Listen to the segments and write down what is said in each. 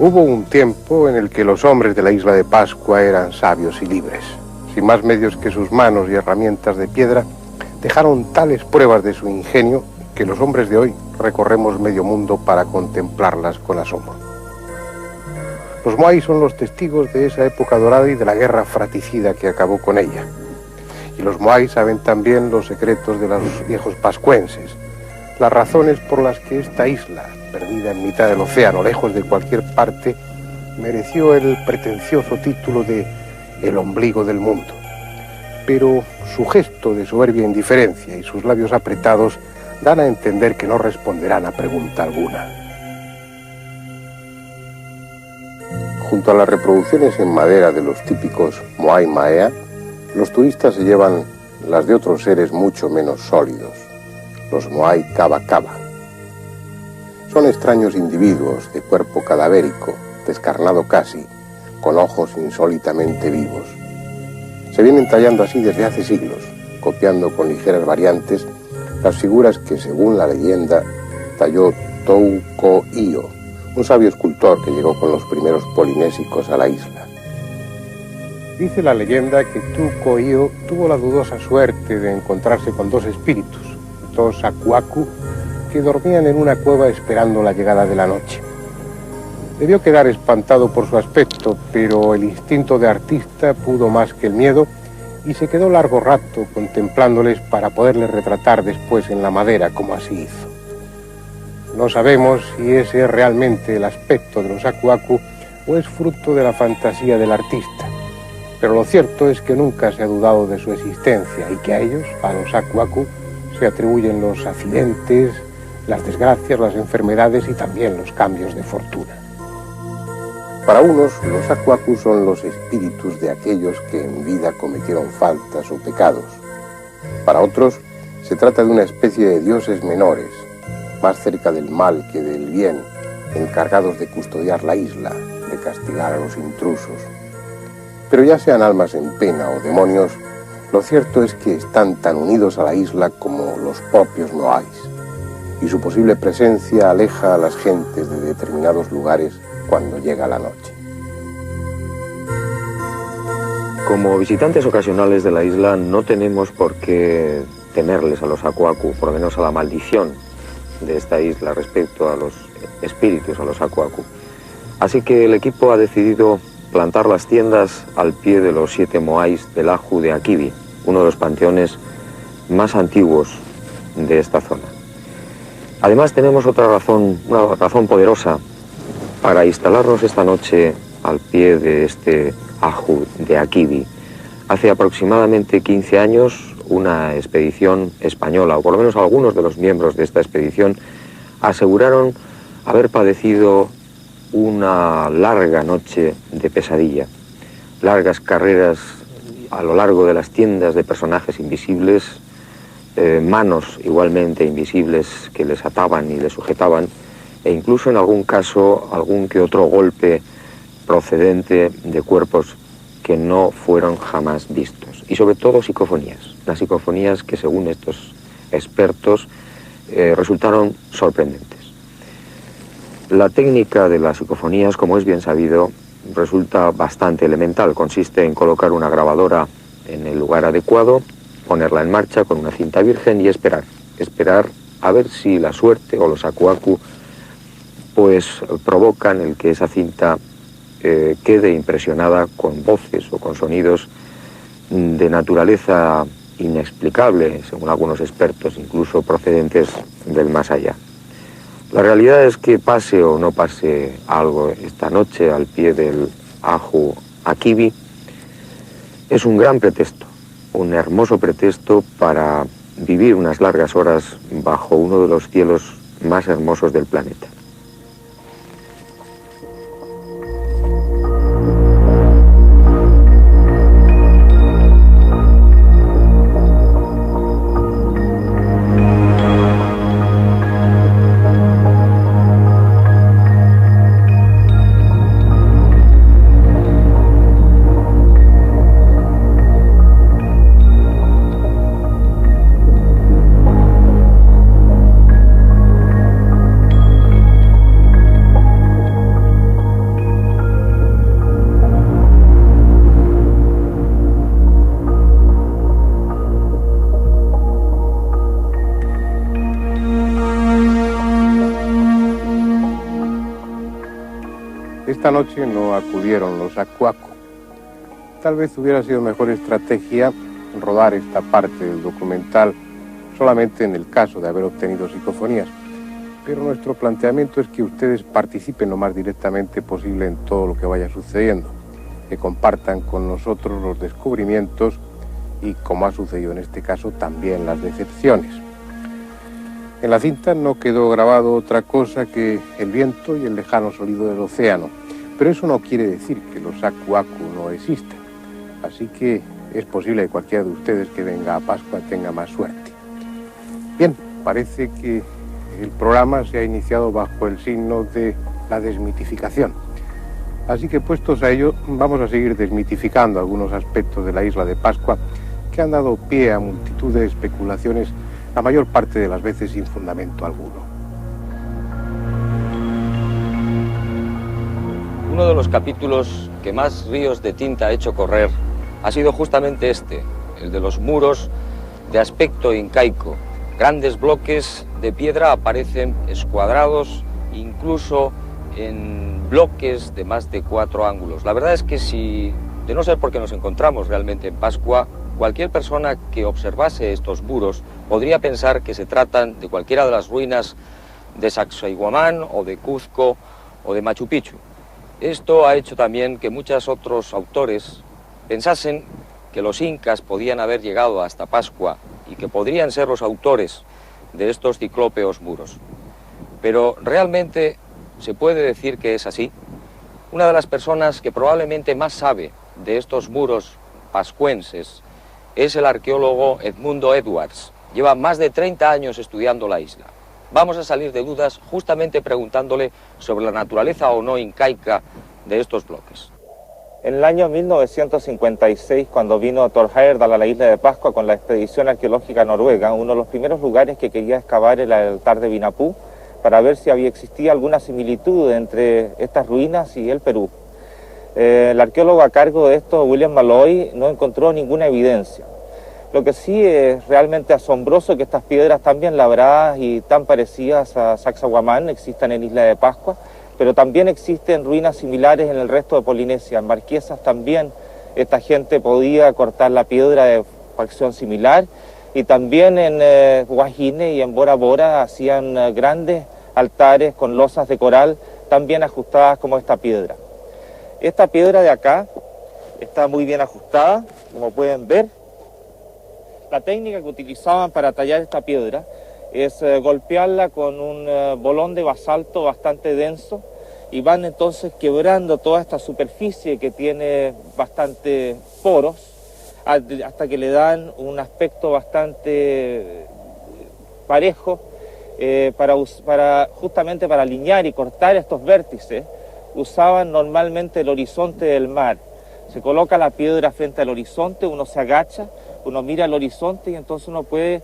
Hubo un tiempo en el que los hombres de la isla de Pascua eran sabios y libres. Sin más medios que sus manos y herramientas de piedra, dejaron tales pruebas de su ingenio que los hombres de hoy recorremos medio mundo para contemplarlas con asombro. Los moai son los testigos de esa época dorada y de la guerra fratricida que acabó con ella. Y los moai saben también los secretos de los viejos pascuenses, las razones por las que esta isla, perdida en mitad del océano, lejos de cualquier parte, mereció el pretencioso título de el ombligo del mundo. Pero su gesto de soberbia indiferencia y sus labios apretados dan a entender que no responderán a pregunta alguna. Junto a las reproducciones en madera de los típicos moai maea, los turistas se llevan las de otros seres mucho menos sólidos, los moai kaba kaba. Son extraños individuos de cuerpo cadavérico, descarnado casi, con ojos insólitamente vivos. Se vienen tallando así desde hace siglos, copiando con ligeras variantes las figuras que, según la leyenda, talló Touko-Io, un sabio escultor que llegó con los primeros polinésicos a la isla. Dice la leyenda que Touko-Io tuvo la dudosa suerte de encontrarse con dos espíritus, dos Aku-Aku, que dormían en una cueva esperando la llegada de la noche. Debió quedar espantado por su aspecto, pero el instinto de artista pudo más que el miedo y se quedó largo rato contemplándoles para poderles retratar después en la madera, como así hizo. No sabemos si ese es realmente el aspecto de los Aku-Aku o es fruto de la fantasía del artista, pero lo cierto es que nunca se ha dudado de su existencia y que a ellos, a los Aku-Aku, se atribuyen los accidentes, las desgracias, las enfermedades y también los cambios de fortuna. Para unos, los Aku-Aku son los espíritus de aquellos que en vida cometieron faltas o pecados. Para otros, se trata de una especie de dioses menores, más cerca del mal que del bien, encargados de custodiar la isla, de castigar a los intrusos. Pero ya sean almas en pena o demonios, lo cierto es que están tan unidos a la isla como los propios moais, y su posible presencia aleja a las gentes de determinados lugares cuando llega la noche. Como visitantes ocasionales de la isla no tenemos por qué temerles a los Aku-Aku, por lo menos a la maldición de esta isla respecto a los espíritus, a los Aku-Aku. Así que el equipo ha decidido plantar las tiendas al pie de los 7 moais del Aju de Akibi, uno de los panteones más antiguos de esta zona. Además tenemos otra razón, una razón poderosa para instalarnos esta noche al pie de este Aju de Akibi. Hace aproximadamente 15 años una expedición española, o por lo menos algunos de los miembros de esta expedición, aseguraron haber padecido una larga noche de pesadilla, largas carreras a lo largo de las tiendas de personajes invisibles, manos igualmente invisibles que les ataban y les sujetaban, e incluso en algún caso algún que otro golpe procedente de cuerpos que no fueron jamás vistos. Y sobre todo psicofonías, las psicofonías que según estos expertos resultaron sorprendentes. La técnica de las psicofonías, como es bien sabido, resulta bastante elemental. Consiste en colocar una grabadora en el lugar adecuado, ponerla en marcha con una cinta virgen y esperar a ver si la suerte o los Aku-Aku pues provocan el que esa cinta quede impresionada con voces o con sonidos de naturaleza inexplicable, según algunos expertos, incluso procedentes del más allá. La realidad es que pase o no pase algo esta noche al pie del Aju Akibi, es un gran pretexto, un hermoso pretexto para vivir unas largas horas bajo uno de los cielos más hermosos del planeta. Esta noche no acudieron los Acuaco. Tal vez hubiera sido mejor estrategia rodar esta parte del documental solamente en el caso de haber obtenido psicofonías. Pero nuestro planteamiento es que ustedes participen lo más directamente posible en todo lo que vaya sucediendo, que compartan con nosotros los descubrimientos y, como ha sucedido en este caso, también las decepciones. En la cinta no quedó grabado otra cosa que el viento y el lejano sonido del océano, pero eso no quiere decir que los Acuacu no existan. Así que es posible que cualquiera de ustedes que venga a Pascua tenga más suerte. Bien, parece que el programa se ha iniciado bajo el signo de la desmitificación. Así que, puestos a ello, vamos a seguir desmitificando algunos aspectos de la isla de Pascua que han dado pie a multitud de especulaciones, la mayor parte de las veces sin fundamento alguno. Uno de los capítulos que más ríos de tinta ha hecho correr ha sido justamente este, el de los muros de aspecto incaico. Grandes bloques de piedra aparecen escuadrados, incluso en bloques de más de 4 ángulos. La verdad es que de no ser porque nos encontramos realmente en Pascua, cualquier persona que observase estos muros podría pensar que se tratan de cualquiera de las ruinas de Sacsayhuamán o de Cuzco o de Machu Picchu. Esto ha hecho también que muchos otros autores pensasen que los incas podían haber llegado hasta Pascua y que podrían ser los autores de estos ciclópeos muros. Pero realmente se puede decir que es así. Una de las personas que probablemente más sabe de estos muros pascuenses es el arqueólogo Edmundo Edwards. Lleva más de 30 años estudiando la isla. Vamos a salir de dudas justamente preguntándole sobre la naturaleza o no incaica de estos bloques. En el año 1956, cuando vino Thor Heyerdahl a la isla de Pascua con la expedición arqueológica noruega, uno de los primeros lugares que quería excavar era el altar de Vinapú para ver si existía alguna similitud entre estas ruinas y el Perú. El arqueólogo a cargo de esto, William Malloy, no encontró ninguna evidencia. Lo que sí es realmente asombroso que estas piedras tan bien labradas y tan parecidas a Sacsayhuamán existan en Isla de Pascua, pero también existen ruinas similares en el resto de Polinesia. En Marquesas también esta gente podía cortar la piedra de facción similar, y también en Guajine y en Bora Bora hacían grandes altares con losas de coral tan bien ajustadas como esta piedra. Esta piedra de acá está muy bien ajustada, como pueden ver. La técnica que utilizaban para tallar esta piedra es golpearla con un bolón de basalto bastante denso, y van entonces quebrando toda esta superficie que tiene bastante poros hasta que le dan un aspecto bastante parejo justamente para alinear y cortar estos vértices. Usaban normalmente el horizonte del mar. Se coloca la piedra frente al horizonte, uno se agacha, uno mira el horizonte y entonces uno puede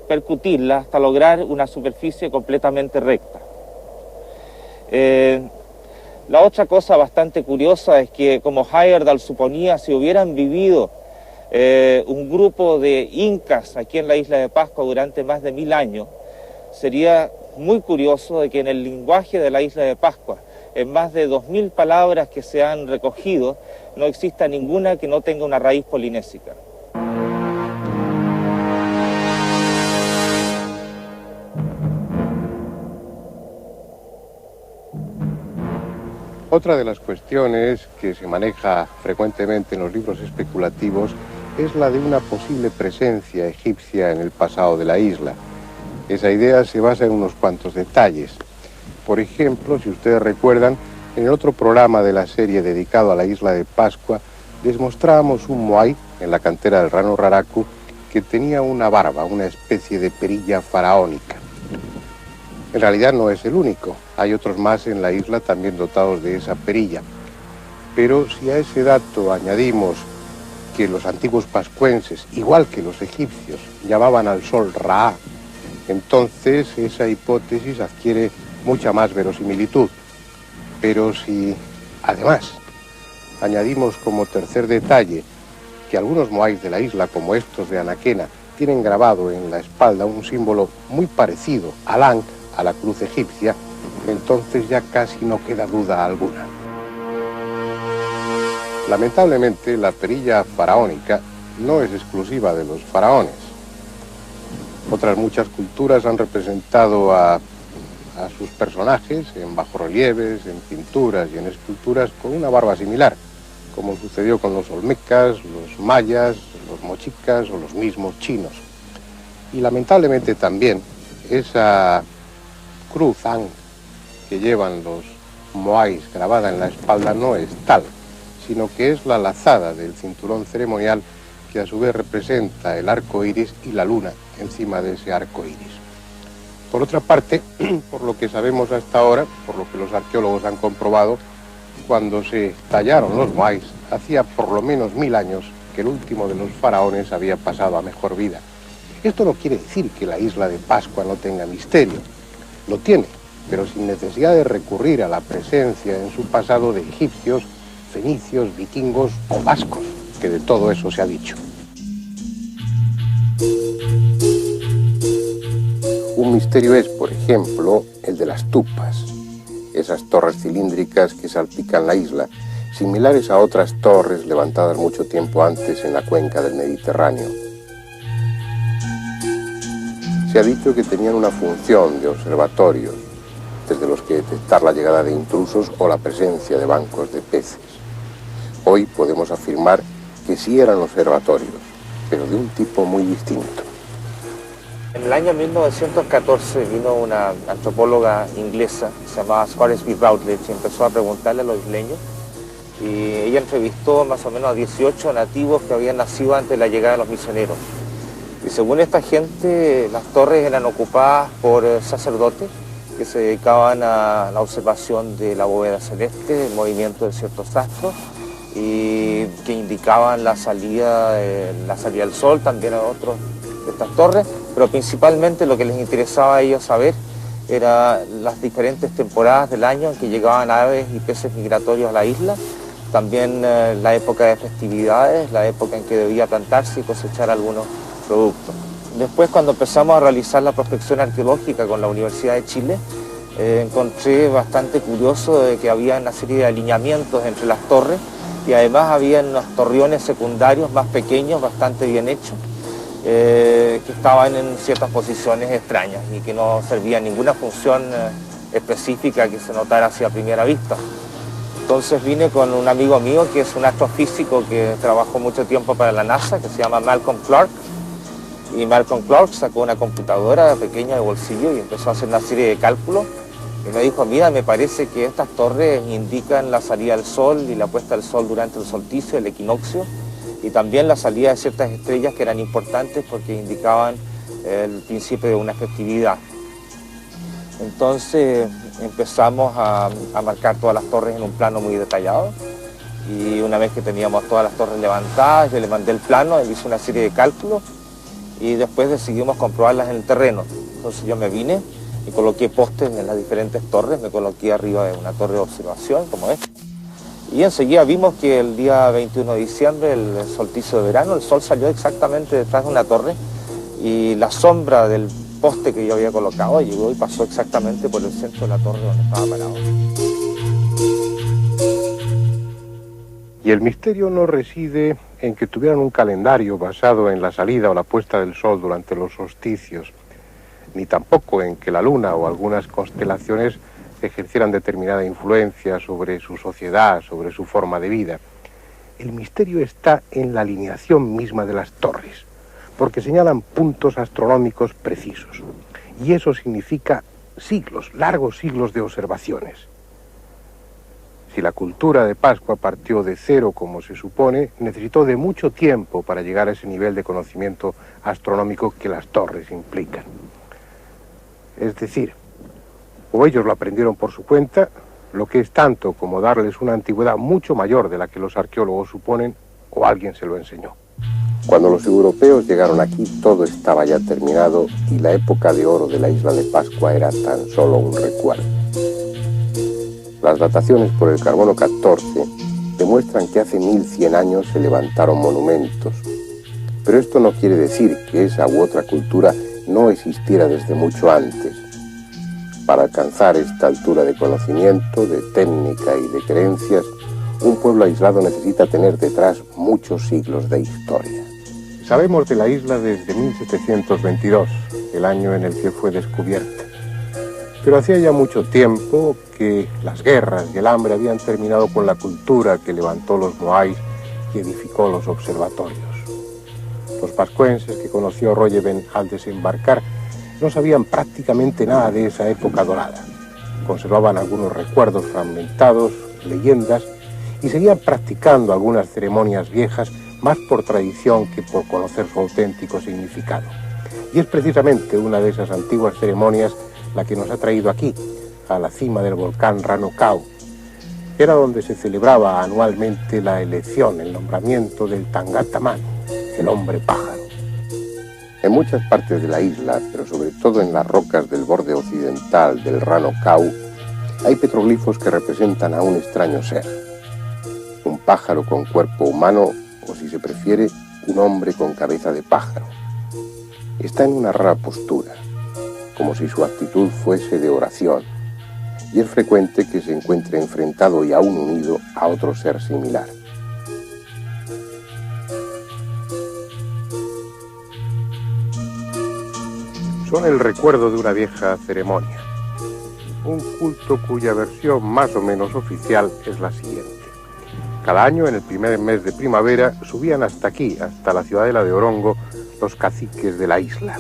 percutirla hasta lograr una superficie completamente recta. La otra cosa bastante curiosa es que, como Heyerdahl suponía, si hubieran vivido un grupo de incas aquí en la isla de Pascua durante más de 1000 años, sería muy curioso de que en el lenguaje de la isla de Pascua, en más de 2000 palabras que se han recogido, no exista ninguna que no tenga una raíz polinésica. Otra de las cuestiones que se maneja frecuentemente en los libros especulativos es la de una posible presencia egipcia en el pasado de la isla. Esa idea se basa en unos cuantos detalles. Por ejemplo, si ustedes recuerdan, en el otro programa de la serie dedicado a la isla de Pascua, les mostrábamos un moai en la cantera del Rano Raraku que tenía una barba, una especie de perilla faraónica. En realidad no es el único, hay otros más en la isla también dotados de esa perilla. Pero si a ese dato añadimos que los antiguos pascuenses, igual que los egipcios, llamaban al sol Ra, entonces esa hipótesis adquiere mucha más verosimilitud. Pero si además añadimos como tercer detalle que algunos moais de la isla, como estos de Anaquena, tienen grabado en la espalda un símbolo muy parecido al Ankh, a la cruz egipcia, entonces ya casi no queda duda alguna. Lamentablemente, la perilla faraónica no es exclusiva de los faraones. Otras muchas culturas han representado a sus personajes en bajorrelieves, en pinturas y en esculturas con una barba similar, como sucedió con los olmecas, los mayas, los mochicas o los mismos chinos. Y lamentablemente también esa cruz An que llevan los moais grabada en la espalda no es tal, sino que es la lazada del cinturón ceremonial que a su vez representa el arco iris y la luna encima de ese arco iris. Por otra parte, por lo que sabemos hasta ahora, por lo que los arqueólogos han comprobado, cuando se tallaron los moais, hacía por lo menos 1000 años que el último de los faraones había pasado a mejor vida. Esto no quiere decir que la isla de Pascua no tenga misterio. Lo tiene, pero sin necesidad de recurrir a la presencia en su pasado de egipcios, fenicios, vikingos o vascos, que de todo eso se ha dicho. Un misterio es, por ejemplo, el de las tupas, esas torres cilíndricas que salpican la isla, similares a otras torres levantadas mucho tiempo antes en la cuenca del Mediterráneo. Se ha dicho que tenían una función de observatorios, desde los que detectar la llegada de intrusos o la presencia de bancos de peces. Hoy podemos afirmar que sí eran observatorios, pero de un tipo muy distinto. En el año 1914 vino una antropóloga inglesa, se llamaba Scoresby Routledge, y empezó a preguntarle a los isleños, y ella entrevistó más o menos a 18 nativos que habían nacido antes de la llegada de los misioneros. Y según esta gente, las torres eran ocupadas por sacerdotes que se dedicaban a la observación de la bóveda celeste, el movimiento de ciertos astros, y que indicaban la salida del sol, también a otros de estas torres, pero principalmente lo que les interesaba a ellos saber era las diferentes temporadas del año en que llegaban aves y peces migratorios a la isla, también la época de festividades, la época en que debía plantarse y cosechar algunos productos. Después, cuando empezamos a realizar la prospección arqueológica con la Universidad de Chile, encontré bastante curioso de que había una serie de alineamientos entre las torres y además había unos torreones secundarios más pequeños, bastante bien hechos, que estaban en ciertas posiciones extrañas y que no servían ninguna función específica que se notara así a primera vista. Entonces vine con un amigo mío que es un astrofísico que trabajó mucho tiempo para la NASA, que se llama Malcolm Clark, y Malcolm Clark sacó una computadora pequeña de bolsillo y empezó a hacer una serie de cálculos y me dijo, mira, me parece que estas torres indican la salida del sol y la puesta del sol durante el solsticio, el equinoccio, y también la salida de ciertas estrellas que eran importantes porque indicaban el principio de una festividad. Entonces empezamos a marcar todas las torres en un plano muy detallado y una vez que teníamos todas las torres levantadas, yo le mandé el plano, él hizo una serie de cálculos y después decidimos comprobarlas en el terreno. Entonces yo me vine y coloqué postes en las diferentes torres, me coloqué arriba de una torre de observación como esta. Y enseguida vimos que el día 21 de diciembre, el solsticio de verano, el sol salió exactamente detrás de una torre y la sombra del poste que yo había colocado llegó y pasó exactamente por el centro de la torre donde estaba parado. Y el misterio no reside en que tuvieran un calendario basado en la salida o la puesta del sol durante los solsticios, ni tampoco en que la luna o algunas constelaciones ejercieran determinada influencia sobre su sociedad, sobre su forma de vida. El misterio está en la alineación misma de las torres, porque señalan puntos astronómicos precisos. Y eso significa siglos, largos siglos de observaciones. Si la cultura de Pascua partió de cero, como se supone, necesitó de mucho tiempo para llegar a ese nivel de conocimiento astronómico que las torres implican. Es decir, o ellos lo aprendieron por su cuenta, lo que es tanto como darles una antigüedad mucho mayor de la que los arqueólogos suponen, o alguien se lo enseñó. Cuando los europeos llegaron aquí, todo estaba ya terminado y la época de oro de la isla de Pascua era tan solo un recuerdo. Las dataciones por el carbono 14 demuestran que hace 1100 años se levantaron monumentos, pero esto no quiere decir que esa u otra cultura no existiera desde mucho antes. Para alcanzar esta altura de conocimiento, de técnica y de creencias, Un pueblo aislado necesita tener detrás muchos siglos de historia. Sabemos de la isla desde 1722, el año en el que fue descubierta. Pero hacía ya mucho tiempo que las guerras y el hambre habían terminado con la cultura que levantó los moais y edificó los observatorios. Los pascuenses que conoció Roggeveen al desembarcar no sabían prácticamente nada de esa época dorada. Conservaban algunos recuerdos fragmentados, leyendas, y seguían practicando algunas ceremonias viejas más por tradición que por conocer su auténtico significado. Y es precisamente una de esas antiguas ceremonias la que nos ha traído aquí, a la cima del volcán Rano Kau. Era donde se celebraba anualmente la elección, el nombramiento del Tangata Manu, el hombre pájaro. En muchas partes de la isla, pero sobre todo en las rocas del borde occidental del Rano Kau, hay petroglifos que representan a un extraño ser. Un pájaro con cuerpo humano, o si se prefiere, un hombre con cabeza de pájaro. Está en una rara postura, como si su actitud fuese de oración, y es frecuente que se encuentre enfrentado y aún unido a otro ser similar. Son el recuerdo de una vieja ceremonia, un culto cuya versión más o menos oficial es la siguiente. Cada año, en el primer mes de primavera, subían hasta aquí, hasta la ciudadela de Orongo, los caciques de la isla.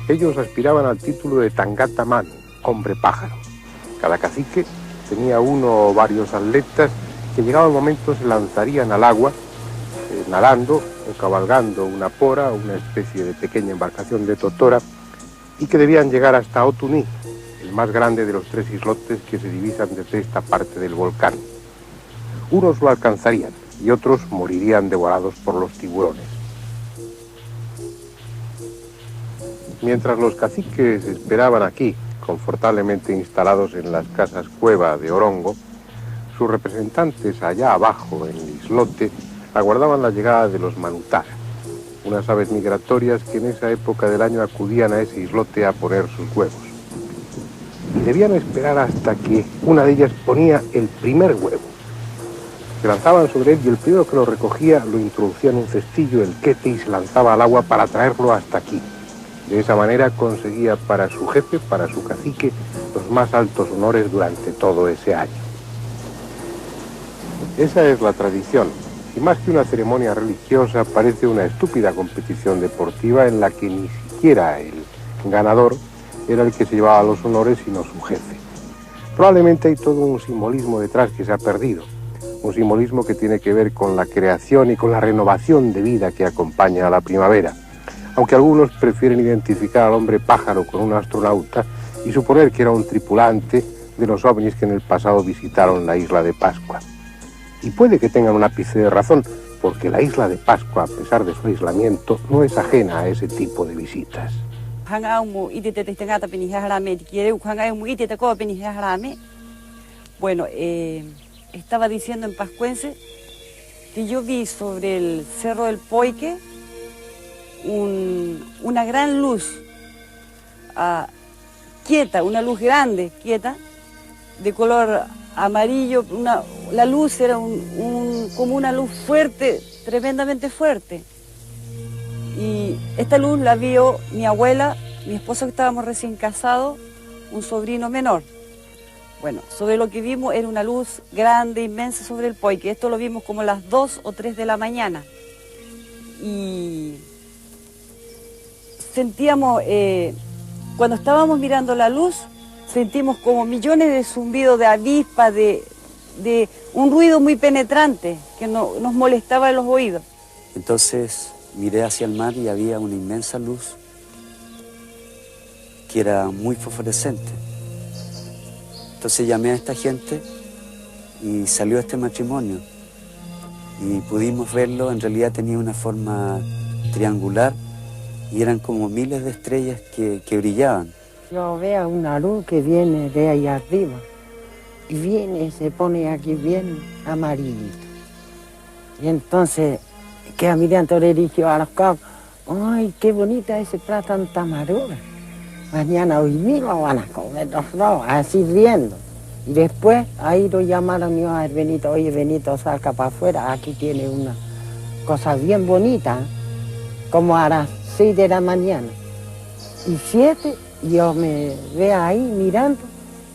Ellos aspiraban al título de Tangata Manu, hombre pájaro. Cada cacique tenía uno o varios atletas que llegado el momento se lanzarían al agua, nadando o cabalgando una pora, una especie de pequeña embarcación de totora, y que debían llegar hasta Otuní, el más grande de los 3 islotes que se divisan desde esta parte del volcán. Unos lo alcanzarían y otros morirían devorados por los tiburones. Mientras los caciques esperaban aquí, confortablemente instalados en las casas cueva de Orongo, sus representantes allá abajo en el islote aguardaban la llegada de los manutara, unas aves migratorias que en esa época del año acudían a ese islote a poner sus huevos. Y debían esperar hasta que una de ellas ponía el primer huevo. Se lanzaban sobre él y el primero que lo recogía lo introducía en un cestillo, el quete, y se lanzaba al agua para traerlo hasta aquí. De esa manera conseguía para su jefe, para su cacique, los más altos honores durante todo ese año. Esa es la tradición, y más que una ceremonia religiosa, parece una estúpida competición deportiva en la que ni siquiera el ganador era el que se llevaba los honores, sino su jefe. Probablemente hay todo un simbolismo detrás que se ha perdido, un simbolismo que tiene que ver con la creación y con la renovación de vida que acompaña a la primavera. Aunque algunos prefieren identificar al hombre pájaro con un astronauta y suponer que era un tripulante de los ovnis que en el pasado visitaron la isla de Pascua. Y puede que tengan un ápice de razón, porque la isla de Pascua, a pesar de su aislamiento, no es ajena a ese tipo de visitas. Bueno, estaba diciendo en Pascuense que yo vi sobre el Cerro del Poique una gran luz quieta, una luz grande, quieta, de color amarillo. La luz era como una luz fuerte, tremendamente fuerte. Y esta luz la vio mi abuela, mi esposo que estábamos recién casados, un sobrino menor. Bueno, sobre lo que vimos era una luz grande, inmensa sobre el Poique. Esto lo vimos como a las 2 o 3 de la mañana. Y sentíamos, cuando estábamos mirando la luz, sentimos como millones de zumbidos de avispas, de un ruido muy penetrante que nos molestaba en los oídos. Entonces miré hacia el mar y había una inmensa luz que era muy fosforescente. Entonces llamé a esta gente y salió este matrimonio y pudimos verlo. En realidad tenía una forma triangular y eran como miles de estrellas que brillaban. Yo veo una luz que viene de ahí arriba y viene y se pone aquí bien amarillito. Y entonces queda mirando le dije a los cabos, ¡ay, qué bonita ese plato tanta madura! Mañana hoy mismo van a comer los dos, así riendo. Y después ahí lo llamaron y a Benito, oye Benito, saca para afuera, aquí tiene una cosa bien bonita, como a las 6 de la mañana. Y 7, yo me veo ahí mirando,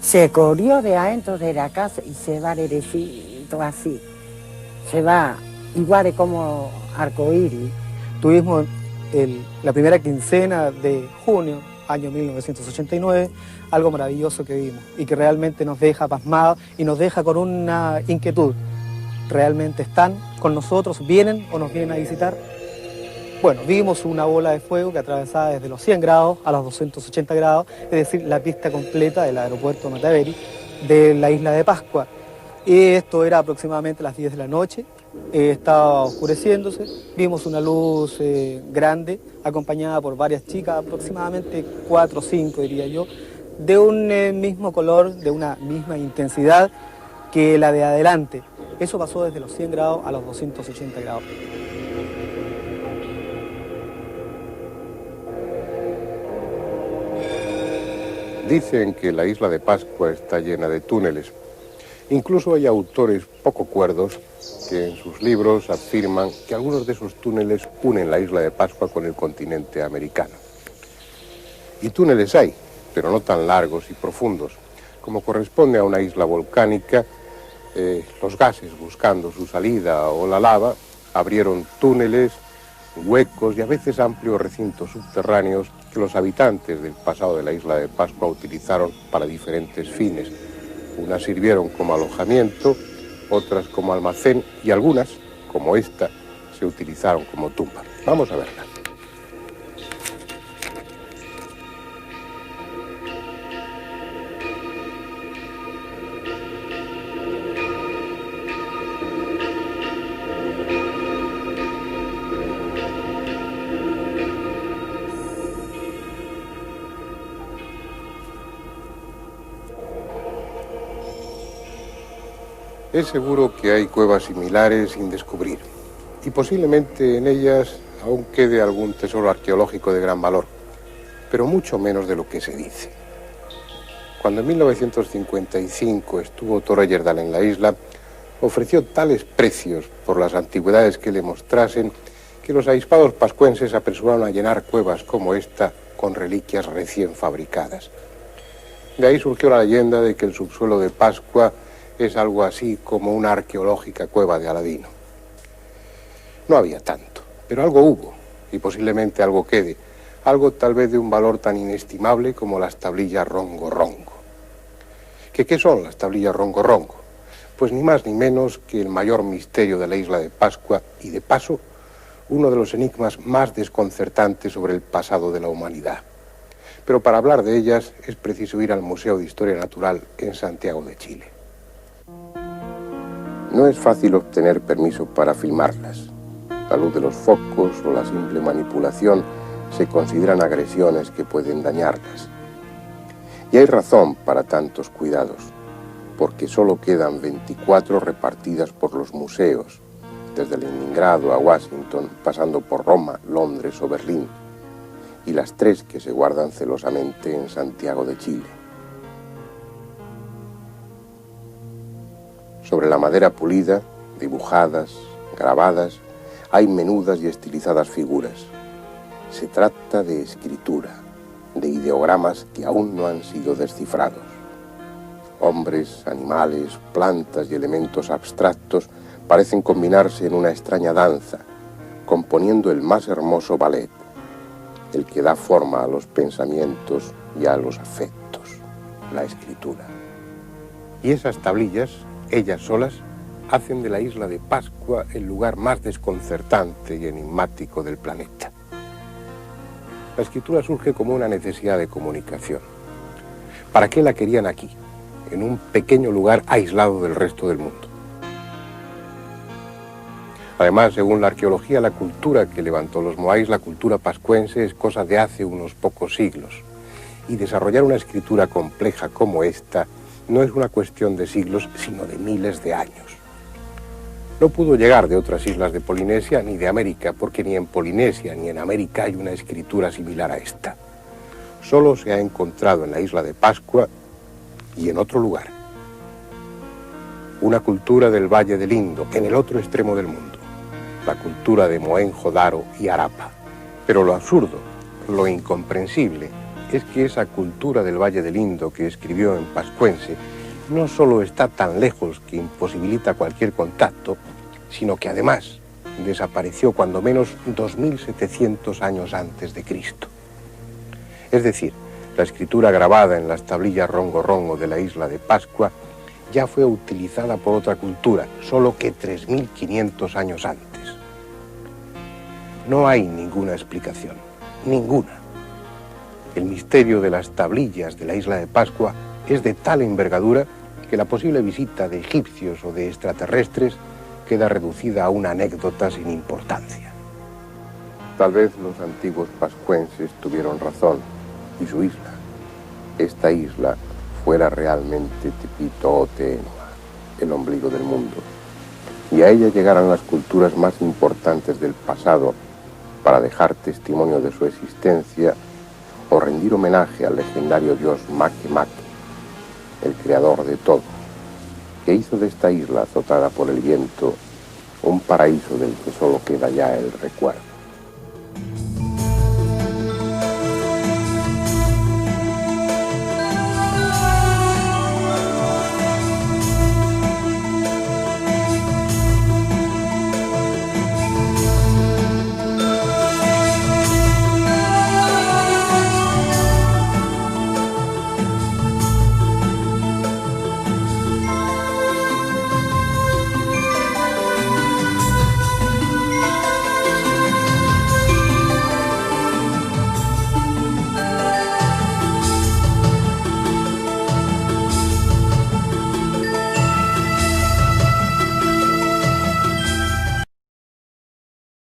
se corrió de adentro de la casa y se va derechito así. Se va igual como arcoíris. Tuvimos la primera quincena de junio, año 1989, algo maravilloso que vimos y que realmente nos deja pasmados y nos deja con una inquietud. ¿Realmente están con nosotros? ¿Vienen o nos vienen a visitar? Bueno, vimos una bola de fuego que atravesaba desde los 100 grados a los 280 grados, es decir, la pista completa del aeropuerto Mataveri de la isla de Pascua. Y esto era aproximadamente las 10 de la noche, estaba oscureciéndose, vimos una luz grande, acompañada por varias chicas, aproximadamente 4 o 5 diría yo, de un mismo color, de una misma intensidad que la de adelante. Eso pasó desde los 100 grados a los 280 grados. Dicen que la isla de Pascua está llena de túneles. Incluso hay autores poco cuerdos que en sus libros afirman que algunos de esos túneles unen la isla de Pascua con el continente americano. Y túneles hay, pero no tan largos y profundos. Como corresponde a una isla volcánica, los gases buscando su salida o la lava abrieron túneles, huecos y a veces amplios recintos subterráneos que los habitantes del pasado de la isla de Pascua utilizaron para diferentes fines. Unas sirvieron como alojamiento, otras como almacén y algunas, como esta, se utilizaron como tumba. Vamos a verla. Es seguro que hay cuevas similares sin descubrir, y posiblemente en ellas aún quede algún tesoro arqueológico de gran valor, pero mucho menos de lo que se dice. Cuando en 1955 estuvo Thor Heyerdahl en la isla, ofreció tales precios por las antigüedades que le mostrasen que los avispados pascuenses se apresuraron a llenar cuevas como esta con reliquias recién fabricadas. De ahí surgió la leyenda de que el subsuelo de Pascua es algo así como una arqueológica cueva de Aladino. No había tanto, pero algo hubo, y posiblemente algo quede, algo tal vez de un valor tan inestimable como las tablillas Rongo Rongo. ¿Qué son las tablillas Rongo Rongo? Pues ni más ni menos que el mayor misterio de la isla de Pascua y, de paso, uno de los enigmas más desconcertantes sobre el pasado de la humanidad. Pero para hablar de ellas es preciso ir al Museo de Historia Natural en Santiago de Chile. No es fácil obtener permiso para filmarlas. La luz de los focos o la simple manipulación se consideran agresiones que pueden dañarlas. Y hay razón para tantos cuidados, porque solo quedan 24 repartidas por los museos, desde Leningrado a Washington, pasando por Roma, Londres o Berlín, y las 3 que se guardan celosamente en Santiago de Chile. Sobre la madera pulida, dibujadas, grabadas, hay menudas y estilizadas figuras. Se trata de escritura, de ideogramas que aún no han sido descifrados. Hombres, animales, plantas y elementos abstractos parecen combinarse en una extraña danza, componiendo el más hermoso ballet, el que da forma a los pensamientos y a los afectos, la escritura. Y esas tablillas, ellas solas, hacen de la isla de Pascua el lugar más desconcertante y enigmático del planeta. La escritura surge como una necesidad de comunicación. ¿Para qué la querían aquí, en un pequeño lugar aislado del resto del mundo? Además, según la arqueología, la cultura que levantó los moáis, la cultura pascuense, es cosa de hace unos pocos siglos. Y desarrollar una escritura compleja como esta no es una cuestión de siglos, sino de miles de años. No pudo llegar de otras islas de Polinesia ni de América, porque ni en Polinesia ni en América hay una escritura similar a esta. Solo se ha encontrado en la isla de Pascua y en otro lugar, una cultura del Valle del Indo, en el otro extremo del mundo, la cultura de Mohenjo-Daro y Harappa. Pero lo absurdo, lo incomprensible, es que esa cultura del Valle del Indo que escribió en Pascuense no solo está tan lejos que imposibilita cualquier contacto, sino que además desapareció cuando menos 2700 años antes de Cristo. Es decir, la escritura grabada en las tablillas rongo-rongo de la isla de Pascua ya fue utilizada por otra cultura, solo que 3500 años antes. No hay ninguna explicación, ninguna. El misterio de las tablillas de la isla de Pascua es de tal envergadura que la posible visita de egipcios o de extraterrestres queda reducida a una anécdota sin importancia. Tal vez los antiguos pascuenses tuvieron razón y su isla, esta isla, fuera realmente Tipito o Teenua, el ombligo del mundo, y a ella llegaran las culturas más importantes del pasado para dejar testimonio de su existencia o rendir homenaje al legendario dios Make Make, el creador de todo, que hizo de esta isla azotada por el viento un paraíso del que solo queda ya el recuerdo.